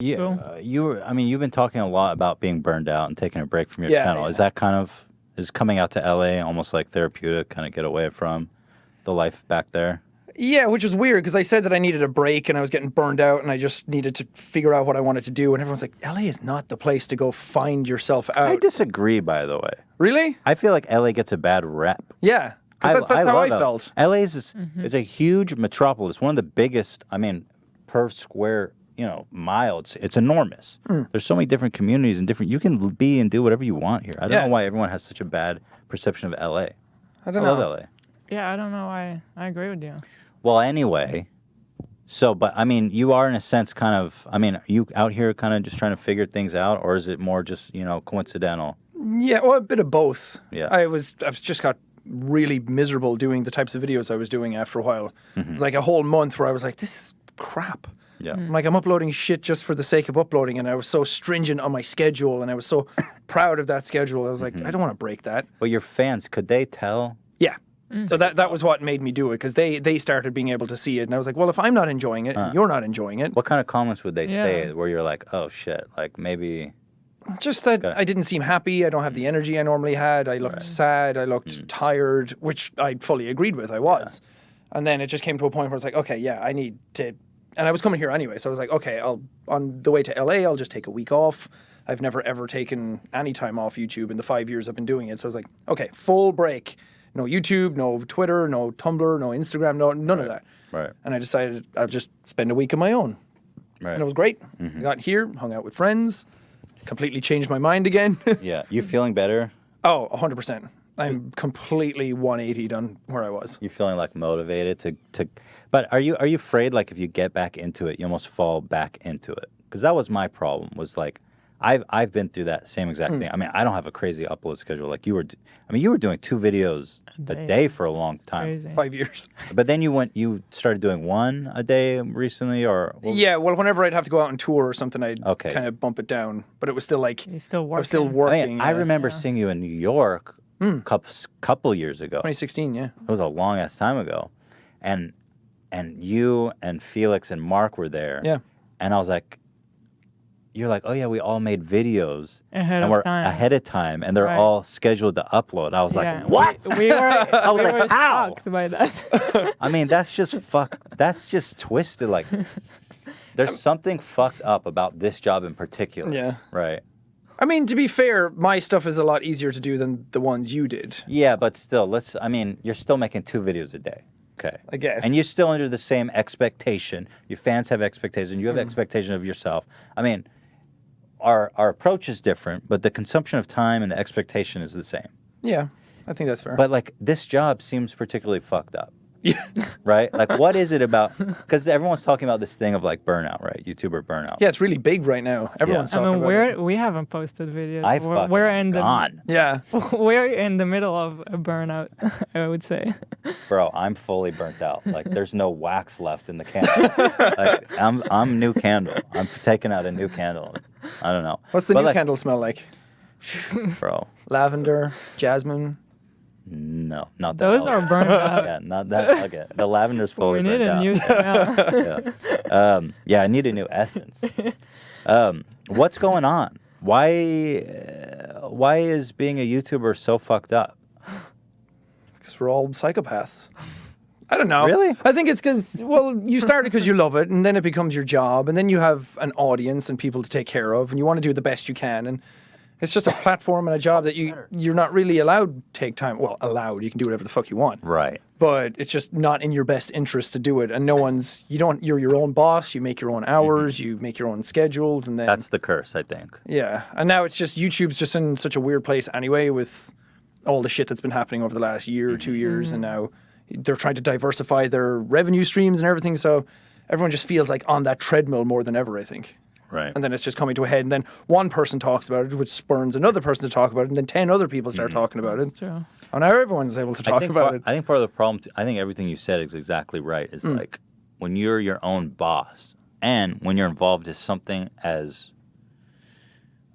I mean, you've been talking a lot about being burned out and taking a break from your channel. Yeah. Is that is coming out to LA almost like therapeutic, kind of get away from the life back there? Yeah, which was weird because I said that I needed a break and I was getting burned out and I just needed to figure out what I wanted to do. And everyone's like, LA is not the place to go find yourself out. I disagree, by the way. Really? I feel like LA gets a bad rep. Yeah. That's how I felt. LA is is a huge metropolis, one of the biggest, I mean, per square, mile. It's enormous. There's so many different communities and you can be and do whatever you want here. I don't know why everyone has such a bad perception of LA. I don't know. love LA. Yeah, I don't know why. I agree with you. Well, anyway, but I mean, you are in a sense are you out here kind of just trying to figure things out, or is it more just, coincidental? Yeah, well, a bit of both. Yeah. I just got really miserable doing the types of videos I was doing after a while. It was like a whole month where I was like, this is crap. Yeah. I'm like, I'm uploading shit just for the sake of uploading, and I was so stringent on my schedule, and I was so proud of that schedule. I was like, I don't want to break that. But your fans, could they tell? Yeah. So that was what made me do it, because they started being able to see it, and I was like, well, if I'm not enjoying it, and you're not enjoying it. What kind of comments would they say where you're like, oh shit, like maybe... Just that I didn't seem happy. I don't have the energy I normally had. I looked sad. I looked tired, which I fully agreed with. I was. And then it just came to a point where it's like, okay, yeah, I need to... And I was coming here anyway, so I was like, okay, on the way to LA, I'll just take a week off. I've never, ever taken any time off YouTube in the 5 years I've been doing it. So I was like, okay, full break. No YouTube, no Twitter, no Tumblr, no Instagram, none of that. Right. And I decided I'll just spend a week of my own. Right. And it was great. I got here, hung out with friends, completely changed my mind again. Yeah. You feeling better? Oh, 100%. I'm completely 180'd on where I was. You feeling like motivated to but are you afraid, like, if you get back into it, you almost fall back into it? Because that was my problem, was like, I've been through that same exact thing. I mean, I don't have a crazy upload schedule like you were. I mean, you were doing 2 videos a day for a long time. Crazy. 5 years. But then you started doing 1 a day recently, or? Yeah, well, whenever I'd have to go out on tour or something, I'd Okay. kind of bump it down. But it was still like, He's still I working. was still I working. mean, I remember seeing you in New York a couple years ago. 2016, yeah. It was a long ass time ago, and you and Felix and Mark were there. Yeah. And I was like, you're like, oh yeah, we all made videos Ahead and of we're time. ahead of time, and they're Right. all scheduled to upload. I was Yeah, like, what? We were, I was we like, were how? shocked by that. I mean, that's just that's just twisted. Like, there's something fucked up about this job in particular. Yeah. Right. I mean, to be fair, my stuff is a lot easier to do than the ones you did. Yeah, but still, you're still making 2 videos a day. Okay. I guess. And you're still under the same expectation. Your fans have expectations. You have expectation of yourself. I mean, our approach is different, but the consumption of time and the expectation is the same. Yeah, I think that's fair. But like, this job seems particularly fucked up. yeah. Right? Like, what is it about? Because everyone's talking about this thing of like burnout, right? YouTuber burnout. Yeah, it's really big right now. Everyone's I talking mean, about it. we haven't posted videos. I We're- fucking we're in the gone. Yeah. we're in the middle of a burnout, I would say. Bro, I'm fully burnt out. Like, there's no wax left in the candle. Like, I'm new candle. I'm taking out a new candle. I don't know. What's the But new like, candle smell like? Bro, Lavender, jasmine. no, not that. Those are burned out. Yeah, not that. Okay, the lavender's fully We need burnt a out. new smell. Yeah. Yeah, I need a new essence. What's going on? Why is being a YouTuber so fucked up? Because we're all psychopaths. I don't know. Really? I think it's because, well, you started because you love it, and then it becomes your job, and then you have an audience and people to take care of, and you want to do the best you can, and it's just a platform and a job that you're not really allowed to take time. Well, allowed. You can do whatever the fuck you want. Right. But it's just not in your best interest to do it, and you're your own boss. You make your own hours. You make your own schedules, and then That's the curse, I think. yeah. And now it's just YouTube's just in such a weird place anyway with all the shit that's been happening over the last year or 2 years, and now they're trying to diversify their revenue streams and everything. So everyone just feels like on that treadmill more than ever, I think. Right. And then it's just coming to a head, and then one person talks about it, which spurns another person to talk about it, and then 10 other people start talking about it. True. And now everyone's able to talk about it. I think part of the problem, I think everything you said is exactly right. Is like, when you're your own boss, and when you're involved in something as,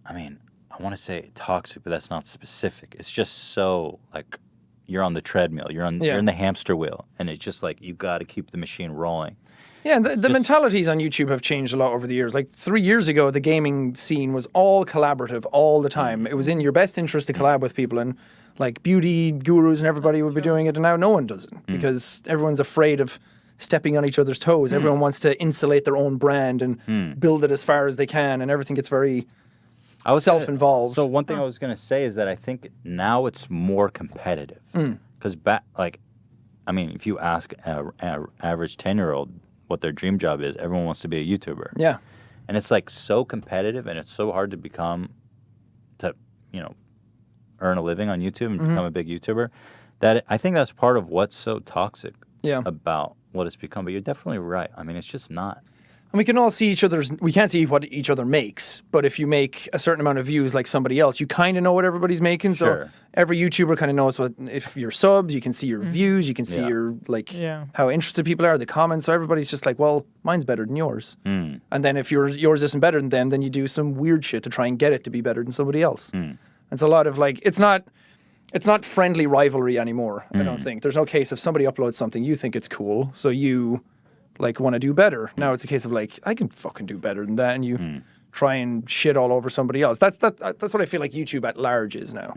I mean, I want to say toxic, but that's not specific. It's just so like you're on the treadmill, you're in the hamster wheel, and it's just like you got to keep the machine rolling. Yeah, and the mentalities on YouTube have changed a lot over the years. Like 3 years ago, the gaming scene was all collaborative all the time. It was in your best interest to collab with people, and like beauty gurus and everybody would be doing it, and now no one does it because everyone's afraid of stepping on each other's toes. Everyone wants to insulate their own brand and build it as far as they can, and everything gets very self-involved. So one thing I was going to say is that I think now it's more competitive because if you ask an average 10-year-old what their dream job is, everyone wants to be a YouTuber. Yeah. And it's like so competitive, and it's so hard to earn a living on YouTube and become a big YouTuber, that I think that's part of what's so toxic about what it's become. But you're definitely right. I mean, it's just not. And we can all see we can't see what each other makes, but if you make a certain amount of views like somebody else, you kind of know what everybody's making. So every YouTuber kind of knows if your subs, you can see your views, you can see your, how interested people are, the comments. So everybody's just like, well, mine's better than yours. And then if yours isn't better than them, then you do some weird shit to try and get it to be better than somebody else. And it's a lot of it's not friendly rivalry anymore, I don't think. There's no case if somebody uploads something, you think it's cool, so you want to do better. Now it's a case of I can fucking do better than that, and you try and shit all over somebody else. That's what I feel like YouTube at large is now.